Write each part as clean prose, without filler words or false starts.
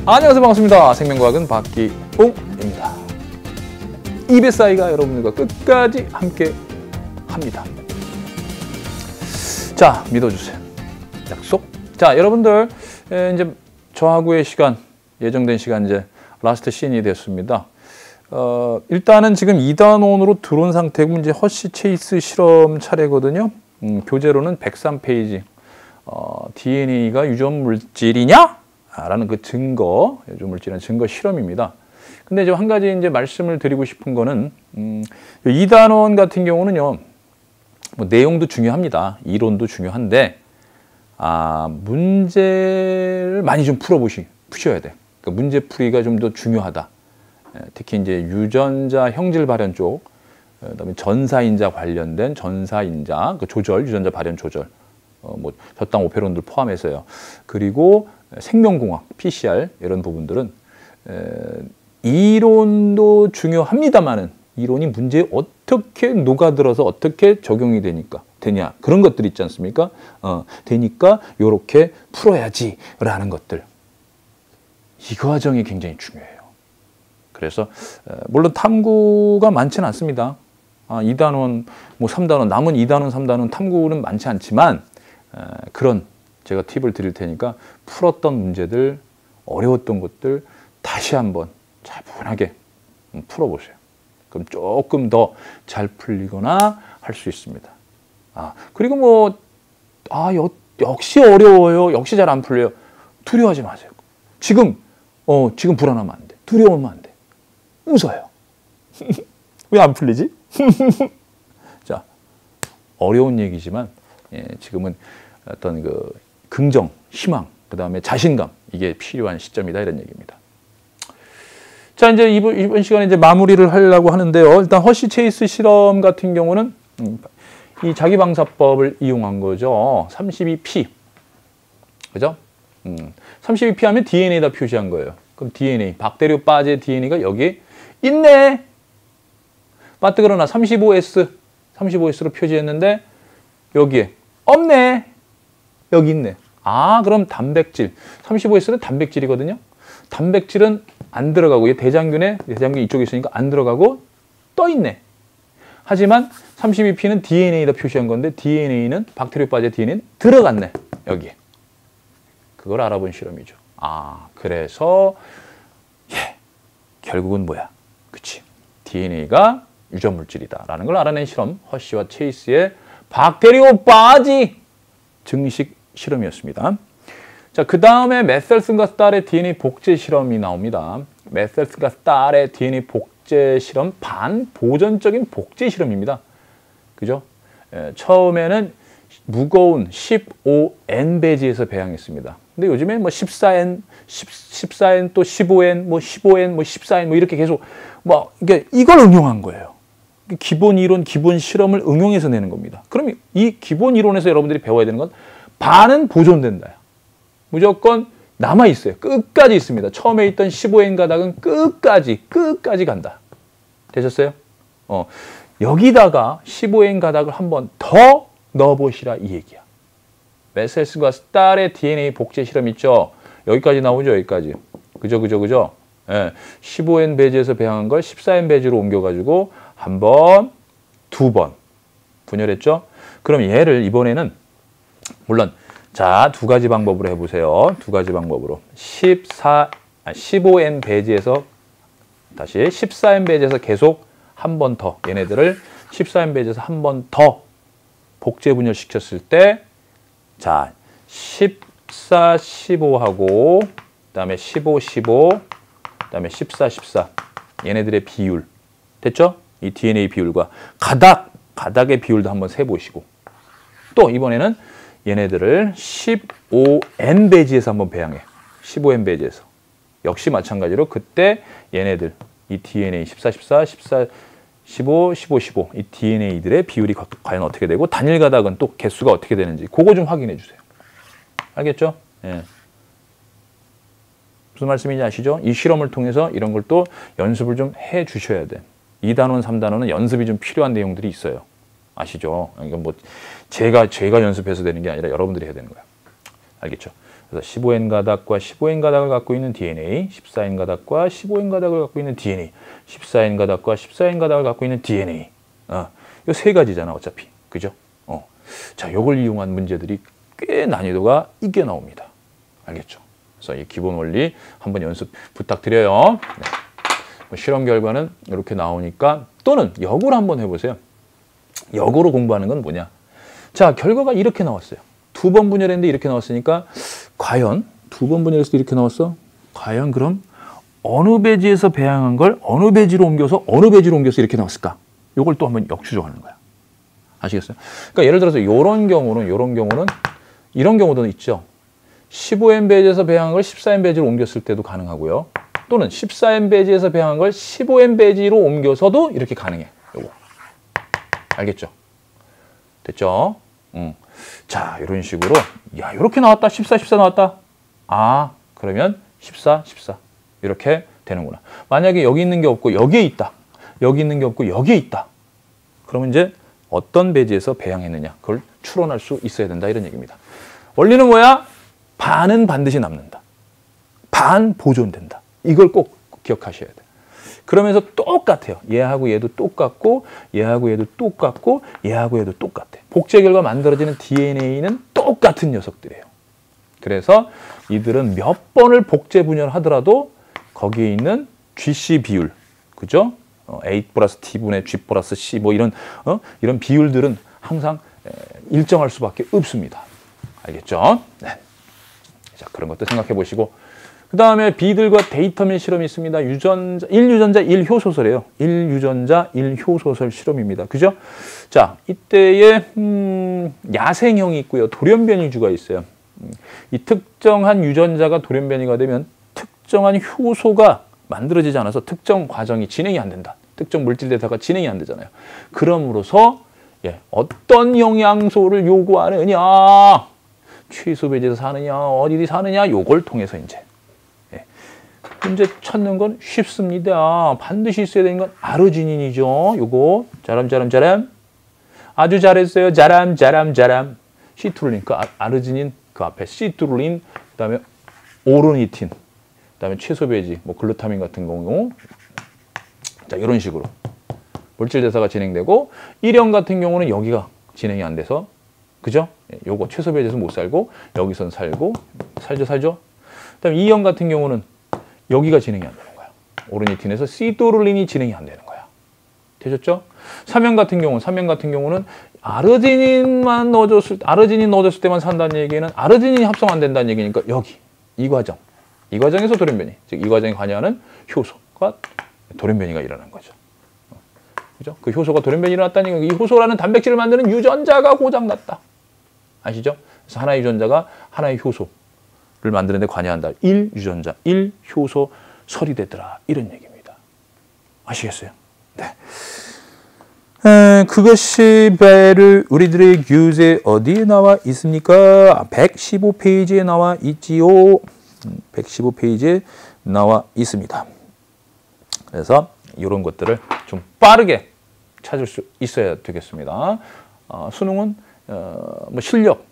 안녕하세요. 반갑습니다. 생명과학은 박기웅입니다. 이베사이가 여러분들과 끝까지 함께 합니다. 자, 믿어주세요. 약속. 자, 여러분들 이제 저하고의 시간, 예정된 시간 이제 라스트 씬이 됐습니다. 일단은 지금 2단원으로 들어온 상태고 이제 허쉬 체이스 실험 차례거든요. 교재로는 103페이지. DNA가 유전 물질이냐? 라는 그 증거, 유전 물질이라는 증거 실험입니다. 근데 이제 한 가지 이제 말씀을 드리고 싶은 거는 2단원 같은 경우는요. 뭐 내용도 중요합니다. 이론도 중요한데 문제를 많이 좀 푸셔야 돼. 그러니까 문제 풀이가 좀 더 중요하다. 특히 이제 유전자 형질 발현 쪽, 그다음에 전사인자 관련된 전사인자 그 조절, 유전자 발현 조절, 뭐 저당 오페론들 포함해서요. 그리고 생명공학, PCR 이런 부분들은 이론도 중요합니다만은 이론이 문제에 어떻게 녹아들어서 어떻게 적용이 되냐 그런 것들 있지 않습니까? 되니까 요렇게 풀어야지라는 것들. 이 과정이 굉장히 중요해요. 그래서 물론 탐구가 많지는 않습니다. 2단원, 뭐 3단원, 남은 2단원, 3단원 탐구는 많지 않지만 그런 제가 팁을 드릴 테니까 풀었던 문제들, 어려웠던 것들 다시 한번 차분하게 풀어보세요. 그럼 조금 더 잘 풀리거나 할 수 있습니다. 그리고 뭐 역시 어려워요. 역시 잘 안 풀려요. 두려워하지 마세요. 지금 불안하면 안 돼. 두려우면 안 돼. 웃어요. 왜 안 풀리지? 자, 어려운 얘기지만 지금은 어떤 그 긍정, 희망, 그 다음에 자신감 이게 필요한 시점이다 이런 얘기입니다. 자, 이제 이번 시간에 이제 마무리를 하려고 하는데요. 일단 허쉬 체이스 실험 같은 경우는 이 자기방사법을 이용한 거죠. 32P. 그죠? 32P 하면 DNA에다 표시한 거예요. 그럼 DNA, 박테리오파제 DNA가 여기 있네. 그러나 35S로 표시했는데 여기에 없네. 여기 있네. 그럼 단백질. 35S는 단백질이거든요. 단백질은 안 들어가고 대장균 이쪽에 있으니까 안 들어가고 떠 있네. 하지만 32P는 DNA에다 표시한 건데 DNA는 박테리오파제 DNA는 들어갔네. 여기에. 그걸 알아본 실험이죠. 그래서 결국은 뭐야? 그치. DNA가 유전 물질이다라는 걸 알아낸 실험. 허쉬와 체이스의 박테리오파지 증식 실험이었습니다. 자, 그 다음에 메셀슨과 스탈의 DNA 복제 실험이 나옵니다. 메셀슨과 스탈의 DNA 복제 실험, 반보전적인 복제 실험입니다. 그죠? 처음에는 무거운 15N 배지에서 배양했습니다. 근데 요즘에 뭐 14N, 14N 또 15N, 뭐 15N, 뭐 14N 뭐 이렇게 계속 이걸 응용한 거예요. 기본 이론, 기본 실험을 응용해서 내는 겁니다. 그럼 이 기본 이론에서 여러분들이 배워야 되는 건 반은 보존된다. 무조건 남아있어요. 끝까지 있습니다. 처음에 있던 15N 가닥은 끝까지 간다. 되셨어요? 여기다가 15N 가닥을 한 번 더 넣어보시라 이 얘기야. 메셀슨과 스탈의 DNA 복제 실험 있죠? 여기까지 나오죠? 여기까지. 그죠? 15N 배지에서 배양한 걸 14N 배지로 옮겨가지고 한 번, 두 번 분열했죠? 그럼 얘를 이번에는 물론 자, 두 가지 방법으로 해보세요. 두 가지 방법으로 15N 배지에서 다시 14N 배지에서 계속 한 번 더 얘네들을 14N 배지에서 한 번 더 복제 분열시켰을 때 자, 14, 15하고 그 다음에 15, 15 그 다음에 14, 14 얘네들의 비율 됐죠? 이 DNA 비율과 가닥의 비율도 한번 세보시고 또 이번에는 얘네들을 15N 배지에서 한번 배양해. 15N 배지에서. 역시 마찬가지로 그때 얘네들 이 DNA 14, 14, 14, 15, 15, 15 이 DNA들의 비율이 과연 어떻게 되고 단일 가닥은 또 개수가 어떻게 되는지 그거 좀 확인해 주세요. 알겠죠? 무슨 말씀인지 아시죠? 이 실험을 통해서 이런 걸 또 연습을 좀 해 주셔야 돼. 2단원, 3단원은 연습이 좀 필요한 내용들이 있어요. 아시죠? 이건 뭐 제가 연습해서 되는 게 아니라 여러분들이 해야 되는 거야. 알겠죠? 그래서 15N 가닥과 15N 가닥을 갖고 있는 DNA, 14N 가닥과 15N 가닥을 갖고 있는 DNA, 14N 가닥과 14N 가닥을 갖고 있는 DNA. 이 세 가지잖아, 어차피. 그죠? 자, 이걸 이용한 문제들이 꽤 난이도가 있게 나옵니다. 알겠죠? 그래서 이 기본 원리 한번 연습 부탁드려요. 네. 실험 결과는 이렇게 나오니까 또는 역으로 한번 해보세요. 역으로 공부하는 건 뭐냐? 자, 결과가 이렇게 나왔어요. 2번 분열했는데 이렇게 나왔으니까 과연 2번 분열했을 때 이렇게 나왔어? 과연 그럼 어느 배지에서 배양한 걸 어느 배지로 옮겨서 어느 배지로 옮겨서 이렇게 나왔을까? 이걸 또 한번 역추적하는 거야. 아시겠어요? 그러니까 예를 들어서 이런 경우는 이런 경우도 있죠. 15N 배지에서 배양한 걸 14N 배지로 옮겼을 때도 가능하고요. 또는 14N 배지에서 배양한 걸 15N 배지로 옮겨서도 이렇게 가능해. 요거. 알겠죠? 됐죠? 자, 이런 식으로 야, 이렇게 나왔다. 14, 14 나왔다. 아, 그러면 14, 14 이렇게 되는구나. 만약에 여기 있는 게 없고 여기에 있다. 여기 있는 게 없고 여기에 있다. 그러면 이제 어떤 배지에서 배양했느냐. 그걸 추론할 수 있어야 된다. 이런 얘기입니다. 원리는 뭐야? 반은 반드시 남는다. 반 보존된다. 이걸 꼭 기억하셔야 돼요. 그러면서 똑같아요. 얘하고 얘도 똑같고 얘하고 얘도 똑같고 얘하고 얘도 똑같아. 복제 결과 만들어지는 DNA는 똑같은 녀석들이에요. 그래서 이들은 몇 번을 복제 분열하더라도 거기에 있는 GC 비율, 그죠? A 플러스 T분의 G 플러스 C 뭐 이런 비율들은 항상 일정할 수밖에 없습니다. 알겠죠? 네. 자, 그런 것도 생각해 보시고 그 다음에 B들과 데이터밀 실험이 있습니다. 1유전자 1효소설이에요. 1유전자 1효소설 실험입니다. 그죠? 자, 이때에 야생형이 있고요. 돌연변이주가 있어요. 이 특정한 유전자가 돌연변이가 되면 특정한 효소가 만들어지지 않아서 특정 과정이 진행이 안 된다. 특정 물질 대사가 진행이 안 되잖아요. 그러므로서 어떤 영양소를 요구하느냐, 최소 배제에서 사느냐, 어디 사느냐, 요걸 통해서 이제 찾는 건 쉽습니다. 반드시 있어야 되는 건 아르지닌이죠. 요거 자람. 아주 잘했어요. 자람. 시트룰린, 그 아르지닌 그 앞에 시트룰린, 그다음에 오르니틴, 그다음에 최소 배지, 뭐 글루타민 같은 경우, 자, 이런 식으로 물질 대사가 진행되고 1형 같은 경우는 여기가 진행이 안 돼서, 그죠? 요거 최소 배지에서 못 살고 여기선 살고 살죠. 그다음에 2형 같은 경우는 여기가 진행이 안 되는 거야. 오르니틴에서 시토룰린이 진행이 안 되는 거야. 되셨죠? 3형 같은 경우는 아르지닌 넣어줬을 때만 산다는 얘기는 아르지닌이 합성 안 된다는 얘기니까 여기 이 과정에서 돌연변이, 즉 이 과정에 관여하는 효소가 돌연변이가 일어나는 거죠. 그죠? 그 효소가 돌연변이 일어났다는 얘기는 이 효소라는 단백질을 만드는 유전자가 고장났다. 아시죠? 그래서 하나의 유전자가 하나의 효소를 만드는 데 관여한다. 1유전자, 1효소 처리되더라. 이런 얘기입니다. 아시겠어요? 네. 그것이 바로 우리들의 교재 어디에 나와 있습니까? 115페이지에 나와 있지요. 115페이지에 나와 있습니다. 그래서 이런 것들을 좀 빠르게 찾을 수 있어야 되겠습니다. 수능은 뭐 실력,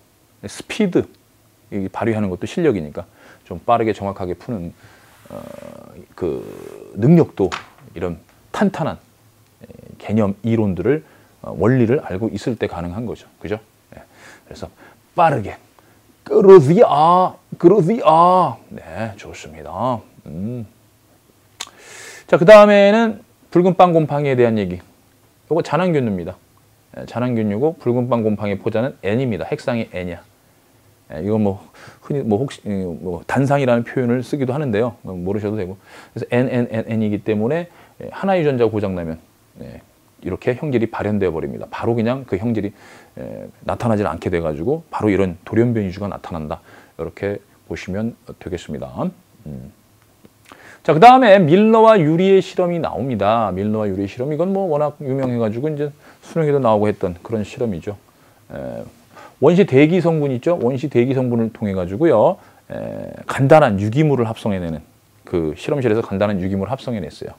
스피드 발휘하는 것도 실력이니까 좀 빠르게 정확하게 푸는 그 능력도 이런 탄탄한 개념 이론들을 원리를 알고 있을 때 가능한 거죠. 그죠? 네. 그래서 빠르게 그러지야. 네, 좋습니다. 자, 그 다음에는 붉은 빵 곰팡이에 대한 얘기. 이거 잔황균류입니다. 잔황균류고 붉은 빵 곰팡이 포자는 N입니다. 핵상이 N이야. 이거 뭐 흔히 뭐 혹시 뭐 단상이라는 표현을 쓰기도 하는데요. 모르셔도 되고. 그래서 N이기 때문에 하나 유전자가 고장나면 이렇게 형질이 발현되어 버립니다. 바로 그냥 그 형질이 나타나지 않게 돼가지고 바로 이런 돌연변이주가 나타난다. 이렇게 보시면 되겠습니다. 자, 그 다음에 밀러와 유리의 실험이 나옵니다. 밀러와 유리의 실험, 이건 뭐 워낙 유명해가지고 이제 수능에도 나오고 했던 그런 실험이죠. 원시 대기 성분 있죠? 원시 대기 성분을 통해 가지고요, 간단한 유기물을 합성해내는, 그 실험실에서 간단한 유기물을 합성해냈어요.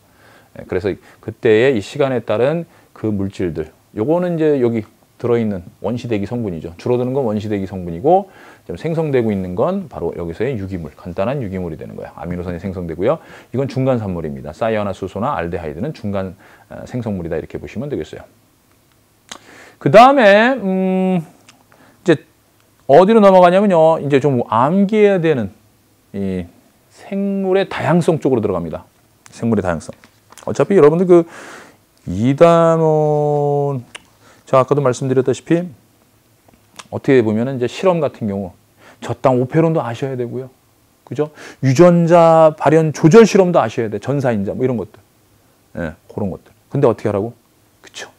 그래서 그때의 이 시간에 따른 그 물질들, 요거는 이제 여기 들어있는 원시대기 성분이죠. 줄어드는 건 원시대기 성분이고 지금 생성되고 있는 건 바로 여기서의 유기물, 간단한 유기물이 되는 거예요. 아미노산이 생성되고요. 이건 중간 산물입니다. 사이아나수소나 알데하이드는 중간 생성물이다 이렇게 보시면 되겠어요. 그 다음에 이제 어디로 넘어가냐면요. 이제 좀 암기해야 되는 이 생물의 다양성 쪽으로 들어갑니다. 생물의 다양성. 어차피 여러분들 그 2단원 제가 아까도 말씀드렸다시피 어떻게 보면 이제 실험 같은 경우 저땅 오페론도 아셔야 되고요. 그죠? 유전자 발현 조절 실험도 아셔야 돼. 전사인자 뭐 이런 것들. 예, 그런 것들. 근데 어떻게 하라고? 그쵸.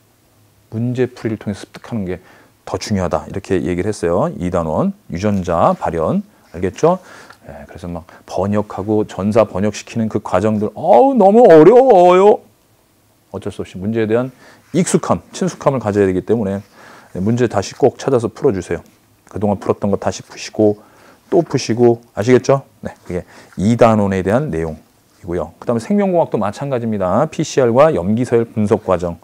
문제 풀이를 통해 습득하는 게 더 중요하다. 이렇게 얘기를 했어요. 2단원 유전자 발현. 알겠죠? 예, 그래서 막 번역하고 전사 번역시키는 그 과정들 너무 어려워요. 어쩔 수 없이 문제에 대한 익숙함, 친숙함을 가져야 되기 때문에 문제 다시 꼭 찾아서 풀어주세요. 그동안 풀었던 거 다시 푸시고 또 푸시고 아시겠죠? 네, 그게 2단원에 대한 내용이고요. 그 다음에 생명공학도 마찬가지입니다. PCR과 염기서열 분석 과정.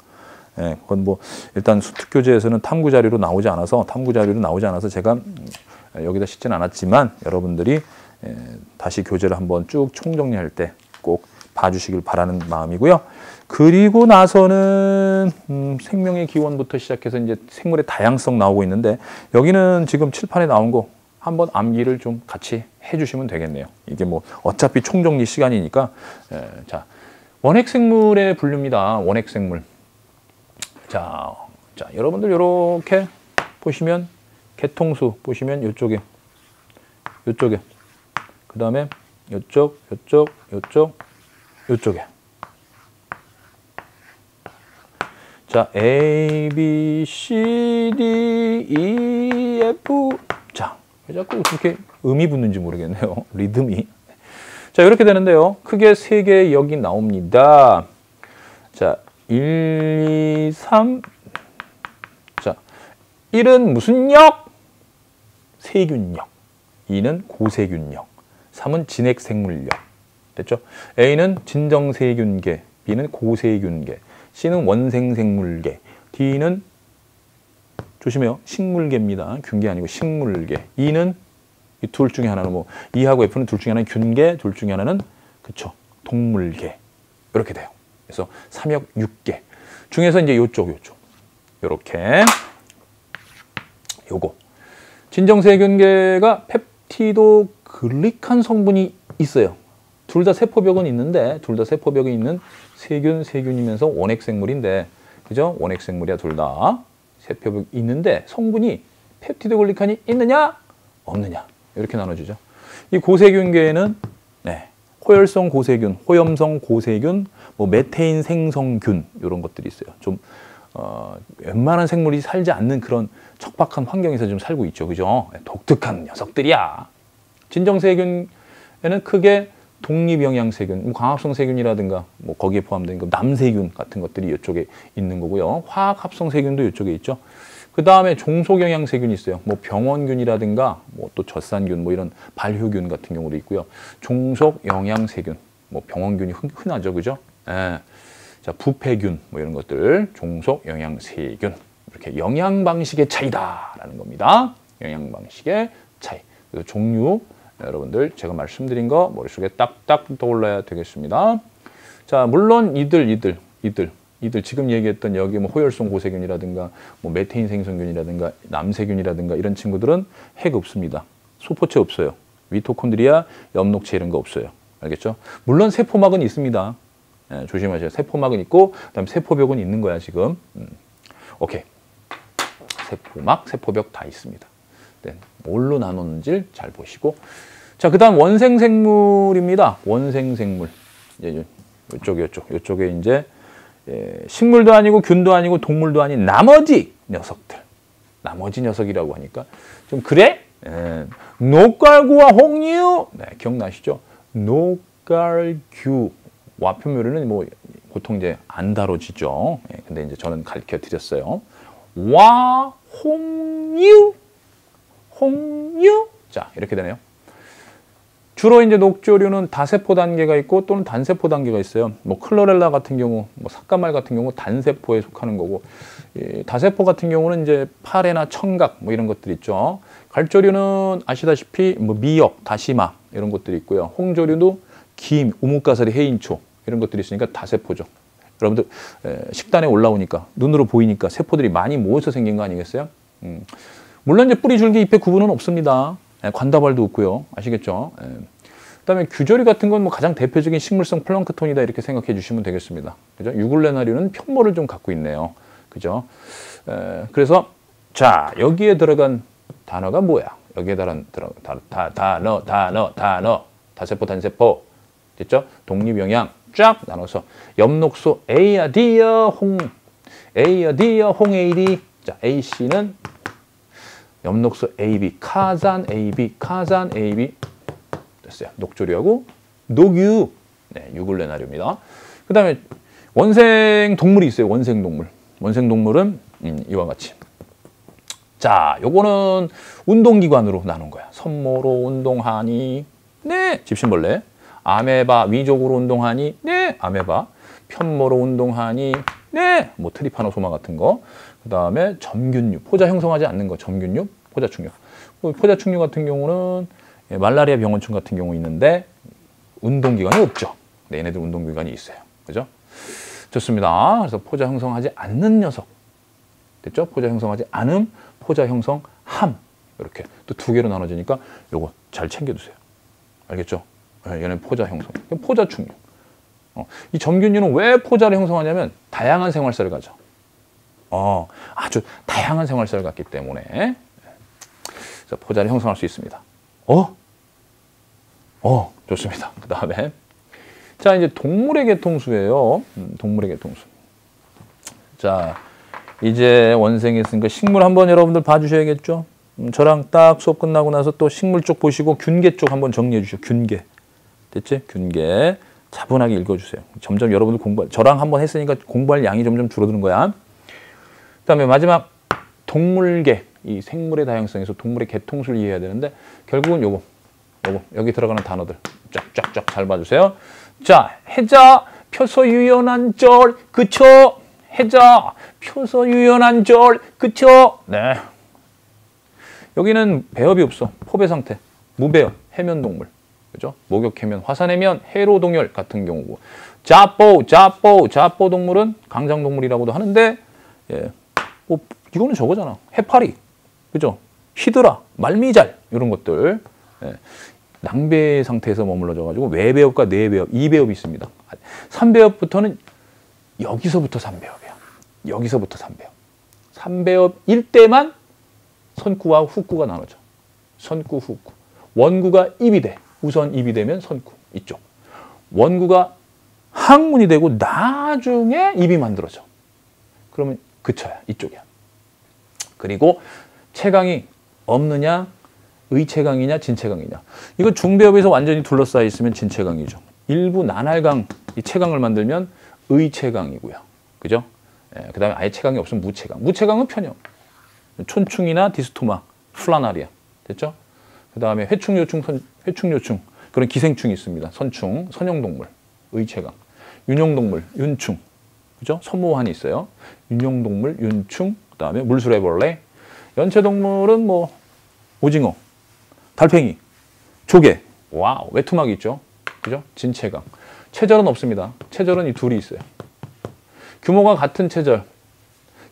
예, 그건 뭐 일단 수특교재에서는 탐구 자료로 나오지 않아서 제가 여기다 싣지는 않았지만 여러분들이 다시 교재를 한번 쭉 총정리할 때 꼭 봐주시길 바라는 마음이고요. 그리고 나서는 생명의 기원부터 시작해서 이제 생물의 다양성 나오고 있는데 여기는 지금 칠판에 나온 거 한번 암기를 좀 같이 해주시면 되겠네요. 이게 뭐 어차피 총정리 시간이니까 자 원핵생물의 분류입니다. 원핵생물. 자 여러분들 이렇게 보시면 개통수 보시면 이쪽에 그 다음에 요쪽에 자 A, B, C, D, E, F 자 왜 자꾸 그렇게 음이 붙는지 모르겠네요. 리듬이 자 이렇게 되는데요. 크게 3개의 역이 나옵니다. 자 1, 2, 3 자 1은 무슨 역? 세균력 2는 고세균력 3은 진핵생물력 됐죠? A는 진정세균계 B는 고세균계 C는 원생생물계 D는 조심해요. 식물계입니다. 균계 아니고 식물계 E는 이 둘 중에 하나는 뭐 E하고 F는 둘 중에 하나는 균계 둘 중에 하나는 그쵸 동물계 이렇게 돼요. 그래서 3역 6개 중에서 이제 요쪽 요렇게 요거 진정세균계가 펩티도 글리칸 성분이 있어요. 둘 다 세포벽은 있는데 둘 다 세포벽이 있는 세균이면서 원핵생물인데 그죠? 원핵생물이야 둘 다 세포벽이 있는데 성분이 펩티도 글리칸이 있느냐 없느냐 이렇게 나눠주죠. 이 고세균계에는 호열성 고세균, 호염성 고세균, 뭐 메테인 생성균 이런 것들이 있어요. 좀 웬만한 생물이 살지 않는 그런 척박한 환경에서 좀 살고 있죠. 그죠? 독특한 녀석들이야. 진정세균에는 크게 독립영양세균, 뭐 광합성세균이라든가 뭐 거기에 포함된 그 남세균 같은 것들이 이쪽에 있는 거고요. 화학합성세균도 이쪽에 있죠. 그 다음에 종속영양세균이 있어요. 뭐 병원균이라든가 뭐 또 젖산균 뭐 이런 발효균 같은 경우도 있고요. 종속영양세균, 뭐 병원균이 흔하죠. 그죠? 예. 자, 부패균 뭐 이런 것들 종속영양세균 이렇게 영양 방식의 차이다라는 겁니다. 영양 방식의 차이. 그래서 종류 여러분들 제가 말씀드린 거 머릿속에 딱딱 떠올라야 되겠습니다. 자, 물론 이들 지금 얘기했던 여기 뭐 호열성 고세균이라든가 뭐 메테인 생성균이라든가 남세균이라든가 이런 친구들은 핵 없습니다. 소포체 없어요. 미토콘드리아, 엽록체 이런 거 없어요. 알겠죠? 물론 세포막은 있습니다. 조심하세요. 세포막은 있고 그다음에 세포벽은 있는 거야 지금. 오케이. 세포막, 세포벽 다 있습니다. 네, 뭘로 나눴는지 잘 보시고. 자, 그 다음 원생생물입니다. 원생생물. 이쪽에 이제 식물도 아니고 균도 아니고 동물도 아닌 나머지 녀석들. 나머지 녀석이라고 하니까 좀 그래? 녹갈구와 홍유. 네, 기억나시죠? 녹갈규. 와표묘를 뭐 보통 이제 안 다뤄지죠. 근데 이제 저는 가르쳐 드렸어요. 와, 홍유. 자, 이렇게 되네요. 주로 이제 녹조류는 다세포 단계가 있고 또는 단세포 단계가 있어요. 뭐 클로렐라 같은 경우, 뭐 삭가말 같은 경우 단세포에 속하는 거고, 다세포 같은 경우는 이제 파래나 청각 뭐 이런 것들 있죠. 갈조류는 아시다시피 뭐 미역, 다시마 이런 것들이 있고요. 홍조류도 김, 우뭇가사리, 해인초 이런 것들이 있으니까 다세포죠. 여러분들 식단에 올라오니까 눈으로 보이니까 세포들이 많이 모여서 생긴 거 아니겠어요? 물론 이제 뿌리, 줄기, 잎의 구분은 없습니다. 관다발도 없고요. 아시겠죠? 그다음에 규조류 같은 건 뭐 가장 대표적인 식물성 플랑크톤이다 이렇게 생각해 주시면 되겠습니다. 그죠? 유글레나류는 편모를 좀 갖고 있네요. 그죠? 그래서 자, 여기에 들어간 단어가 뭐야? 여기에 들어간 단어 다세포, 단세포 됐죠? 독립영양 쫙 나눠서 엽록소 A야 D야 A야 D야 홍AD. 자, AC는 엽록소 AB, 카산 AB, 카산 AB 됐어요. 녹조류하고 녹유, 네, 유글레나류입니다. 그 다음에 원생 동물이 있어요. 원생 동물. 원생 동물은 이와 같이. 자, 요거는 운동기관으로 나눈 거야. 선모로 운동하니, 네, 집신벌레. 아메바 위족으로 운동하니, 네, 아메바. 편모로 운동하니, 네, 뭐 트리파노소마 같은 거. 그 다음에 점균류, 포자 형성하지 않는 거, 점균류, 포자충류. 포자충류 같은 경우는 말라리아 병원충 같은 경우 있는데 운동기관이 없죠. 네, 얘네들 운동기관이 있어요. 그죠? 좋습니다. 그래서 포자 형성하지 않는 녀석. 됐죠? 포자 형성하지 않음, 포자 형성함. 이렇게 또 두 개로 나눠지니까 요거 잘 챙겨두세요. 알겠죠? 얘는 포자 형성. 포자충류. 이 점균류는 왜 포자를 형성하냐면 다양한 생활사를 가져. 아주 다양한 생활사를 갖기 때문에 그래서 포자를 형성할 수 있습니다. 좋습니다. 그 다음에 자, 이제 동물의 개통수예요. 동물의 개통수. 자, 이제 원생이 있으니까 식물 한번 여러분들 봐주셔야겠죠. 저랑 딱 수업 끝나고 나서 또 식물 쪽 보시고 균계 쪽 한번 정리해 주시오. 균계. 됐지? 균계. 차분하게 읽어주세요. 점점 여러분들 저랑 한번 했으니까 공부할 양이 점점 줄어드는 거야. 그 다음에 마지막 동물계. 이 생물의 다양성에서 동물의 개통수를 이해해야 되는데 결국은 요거 여기 들어가는 단어들 쫙쫙쫙 잘 봐주세요. 자, 해자, 표서유연한 절, 그쵸? 해자, 표서유연한 절, 그쵸? 네. 여기는 배업이 없어. 포배 상태, 무배업, 해면동물. 그죠? 목욕 해면, 화산 해면, 해로동열 같은 경우고. 자포 동물은 강장동물이라고도 하는데, 예, 뭐 이거는 저거잖아. 해파리, 그죠? 히드라, 말미잘 이런 것들. 예. 낭배 상태에서 머물러져가지고 외배업과 내배업, 2배업이 있습니다. 3배업부터는 여기서부터 3배업이야. 여기서부터 3배업. 3배업일 때만 선구와 후구가 나눠져. 선구, 후구. 원구가 입이 돼. 우선 입이 되면 선구, 이쪽. 원구가 항문이 되고 나중에 입이 만들어져. 그러면 그쳐야, 이쪽이야. 그리고 채강이 없느냐, 의채강이냐, 진채강이냐. 이거 중배업에서 완전히 둘러싸여 있으면 진채강이죠. 일부 나날강, 이 채강을 만들면 의채강이고요. 그죠? 예, 그 다음에 아예 채강이 없으면 무채강. 무채강은 편형. 촌충이나 디스토마, 플라나리아. 됐죠? 그 다음에 회충요충, 회충요충. 그런 기생충이 있습니다. 선충, 선형동물, 의채강. 윤용동물, 윤충. 그죠? 선모환이 있어요. 윤용동물, 윤충. 그 다음에 물수레벌레. 연체동물은 뭐, 오징어. 달팽이, 조개, 와우, 외투막이 있죠. 그죠? 진체강. 체절은 없습니다. 체절은 이 둘이 있어요. 규모가 같은 체절,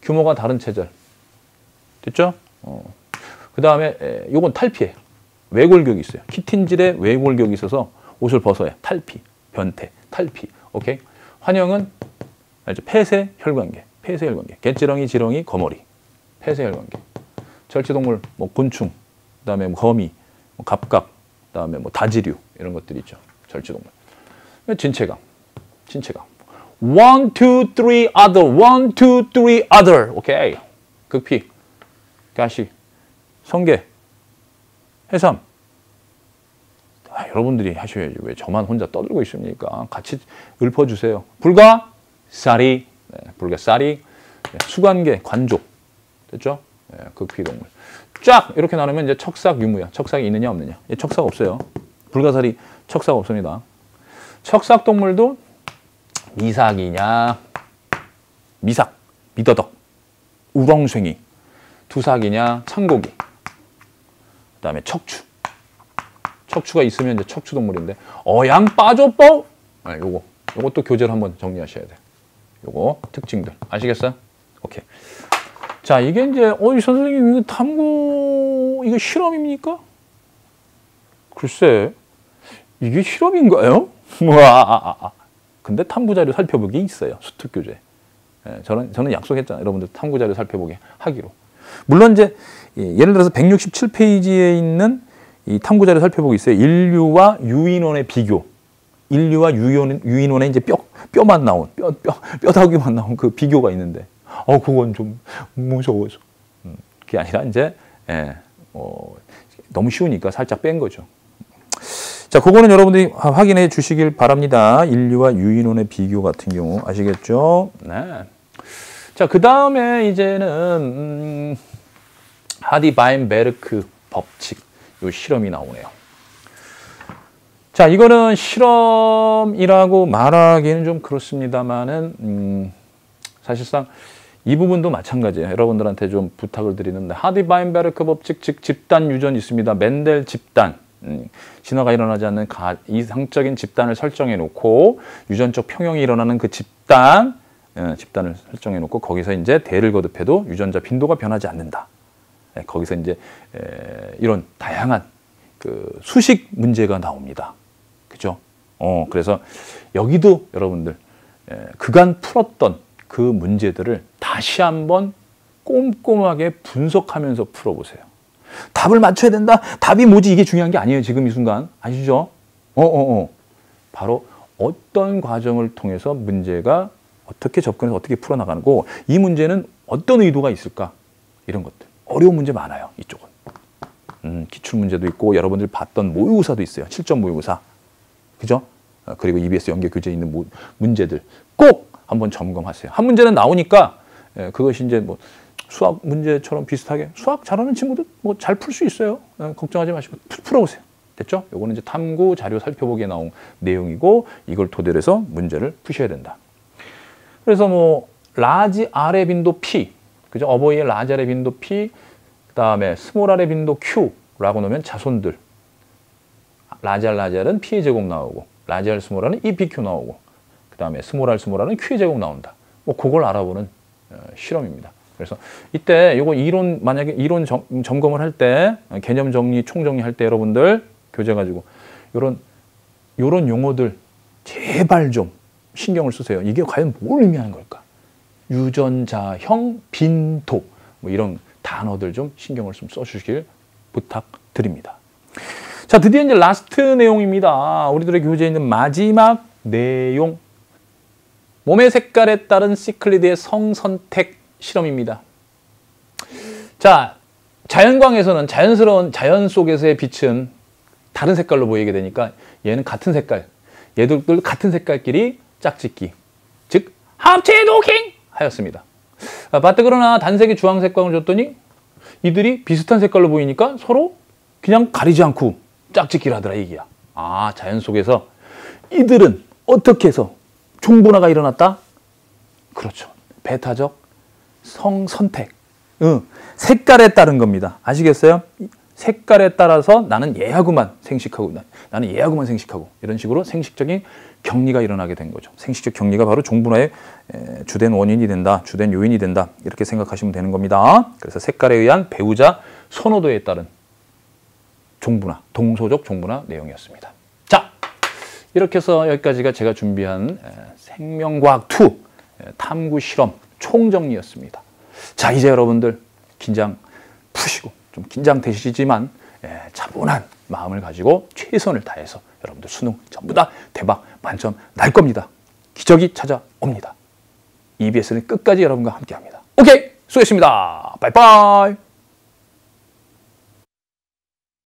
규모가 다른 체절. 됐죠? 그 다음에 요건 탈피예요. 외골격이 있어요. 키틴질에 외골격이 있어서 옷을 벗어야 탈피, 변태, 탈피. 오케이? 환영은 알죠? 폐쇄 혈관계, 폐쇄 혈관계. 개지렁이, 지렁이, 거머리. 폐쇄 혈관계. 절체동물, 뭐 곤충, 그다음에 뭐 거미, 뭐 갑각, 그다음에 뭐 다지류 이런 것들이 있죠. 절지동물. 진체강. 진체강. 1, 2, 3, other. 1, 2, 3, other. 오케이. 극피, 가시, 성게, 해삼. 여러분들이 하셔야지. 왜 저만 혼자 떠들고 있습니까? 같이 읊어주세요. 불가, 쌀이, 네, 불가, 쌀이, 네, 수관계, 관족. 됐죠? 네, 극피동물. 쫙 이렇게 나누면 이제 척삭 유무야. 척삭이 있느냐 없느냐. 척삭 없어요. 불가사리 척사가 없습니다. 척삭 동물도 미삭이냐, 미삭, 미더덕, 우렁숭이, 두삭이냐, 창고기, 그 다음에 척추. 척추가 있으면 이제 척추 동물인데, 어양 빠져뻐? 네, 요것도 교재를 한번 정리하셔야 돼요. 요거 특징들 아시겠어요? 오케이. 자, 이게 이제 이 선생님 이거 탐구 이거 실험입니까? 글쎄, 이게 실험인가요? 근데 탐구 자료 살펴보기 있어요. 수특 교재. 예, 저는 약속했잖아요. 여러분들 탐구 자료 살펴보기 하기로. 물론 이제 예를 들어서 167페이지에 있는 이 탐구 자료 살펴보기 있어요. 인류와 유인원의 비교. 인류와 유인원의 이제 뼈만 나온 뼈다귀만 나온 그 비교가 있는데, 그건 좀 무서워서. 그게 아니라 이제 너무 쉬우니까 살짝 뺀 거죠. 자, 그거는 여러분들이 확인해 주시길 바랍니다. 인류와 유인원의 비교 같은 경우 아시겠죠? 네. 자, 그 다음에 이제는 하디-바인베르크 법칙, 요 실험이 나오네요. 자, 이거는 실험이라고 말하기는 좀 그렇습니다만은 사실상 이 부분도 마찬가지예요. 여러분들한테 좀 부탁을 드리는데, 하디-바인베르크 법칙, 즉 집단 유전이 있습니다. 멘델 집단. 진화가 일어나지 않는 이상적인 집단을 설정해 놓고 유전적 평형이 일어나는 그 집단을 설정해 놓고 거기서 이제 대를 거듭해도 유전자 빈도가 변하지 않는다. 거기서 이제 이런 다양한 그 수식 문제가 나옵니다. 그죠? 그래서 여기도 여러분들 그간 풀었던 그 문제들을 다시 한번 꼼꼼하게 분석하면서 풀어보세요. 답을 맞춰야 된다. 답이 뭐지? 이게 중요한 게 아니에요. 지금 이 순간. 아시죠? 바로 어떤 과정을 통해서 문제가 어떻게 접근해서 어떻게 풀어나가고 이 문제는 어떤 의도가 있을까? 이런 것들. 어려운 문제 많아요. 이쪽은. 기출문제도 있고 여러분들 봤던 모의고사도 있어요. 7점 모의고사. 그죠? 그리고 EBS 연계 교재에 있는 문제들 꼭 한번 점검하세요. 한 문제는 나오니까 그것이 이제 뭐 수학 문제처럼 비슷하게 수학 잘하는 친구들 뭐 잘 풀 수 있어요. 걱정하지 마시고 풀어보세요. 됐죠? 요거는 이제 탐구 자료 살펴보기에 나온 내용이고 이걸 토대로 해서 문제를 푸셔야 된다. 그래서 뭐 라지 R의 빈도 P, 그죠? 어버이의 라지 R의 빈도 P, 그다음에 스몰 R의 빈도 Q라고 놓으면 자손들. 라지 R은 P의 제곱 나오고 라지 R 스몰 R은 EPQ 나오고 그다음에 스몰 R은 Q의 제곱 나온다. 뭐 그걸 알아보는 실험입니다. 그래서 이때 요거 만약에 이론 점검을 할 때, 개념 정리, 총정리할 때 여러분들 교재 가지고 요런 용어들 제발 좀 신경을 쓰세요. 이게 과연 뭘 의미하는 걸까? 유전자형 빈도 뭐 이런 단어들 좀 신경을 좀 써주시길 부탁드립니다. 자, 드디어 이제 라스트 내용입니다. 우리들의 교재에 있는 마지막 내용. 몸의 색깔에 따른 시클리드의 성선택 실험입니다. 자, 자연광에서는 자연 속에서의 빛은 다른 색깔로 보이게 되니까 얘는 같은 색깔, 얘들 같은 색깔끼리 짝짓기, 즉 합체 도킹 하였습니다. 바뜨그러나 단색의 주황색광을 줬더니 이들이 비슷한 색깔로 보이니까 서로 그냥 가리지 않고 짝짓기를 하더라 얘기야. 자연 속에서 이들은 어떻게 해서 종분화가 일어났다? 그렇죠. 베타적 성선택. 색깔에 따른 겁니다. 아시겠어요? 색깔에 따라서 나는 얘하고만 생식하고 나는 얘하고만 생식하고 이런 식으로 생식적인 격리가 일어나게 된 거죠. 생식적 격리가 바로 종분화의 주된 원인이 된다. 주된 요인이 된다. 이렇게 생각하시면 되는 겁니다. 그래서 색깔에 의한 배우자 선호도에 따른 종분화, 동소적 종분화 내용이었습니다. 자, 이렇게 해서 여기까지가 제가 준비한 생명과학2 탐구 실험 총정리였습니다. 자, 이제 여러분들 긴장 푸시고 좀 긴장되시지만 차분한 마음을 가지고 최선을 다해서 여러분들 수능 전부 다 대박 만점 날 겁니다. 기적이 찾아옵니다. EBS는 끝까지 여러분과 함께합니다. 오케이, 수고했습니다. 바이바이.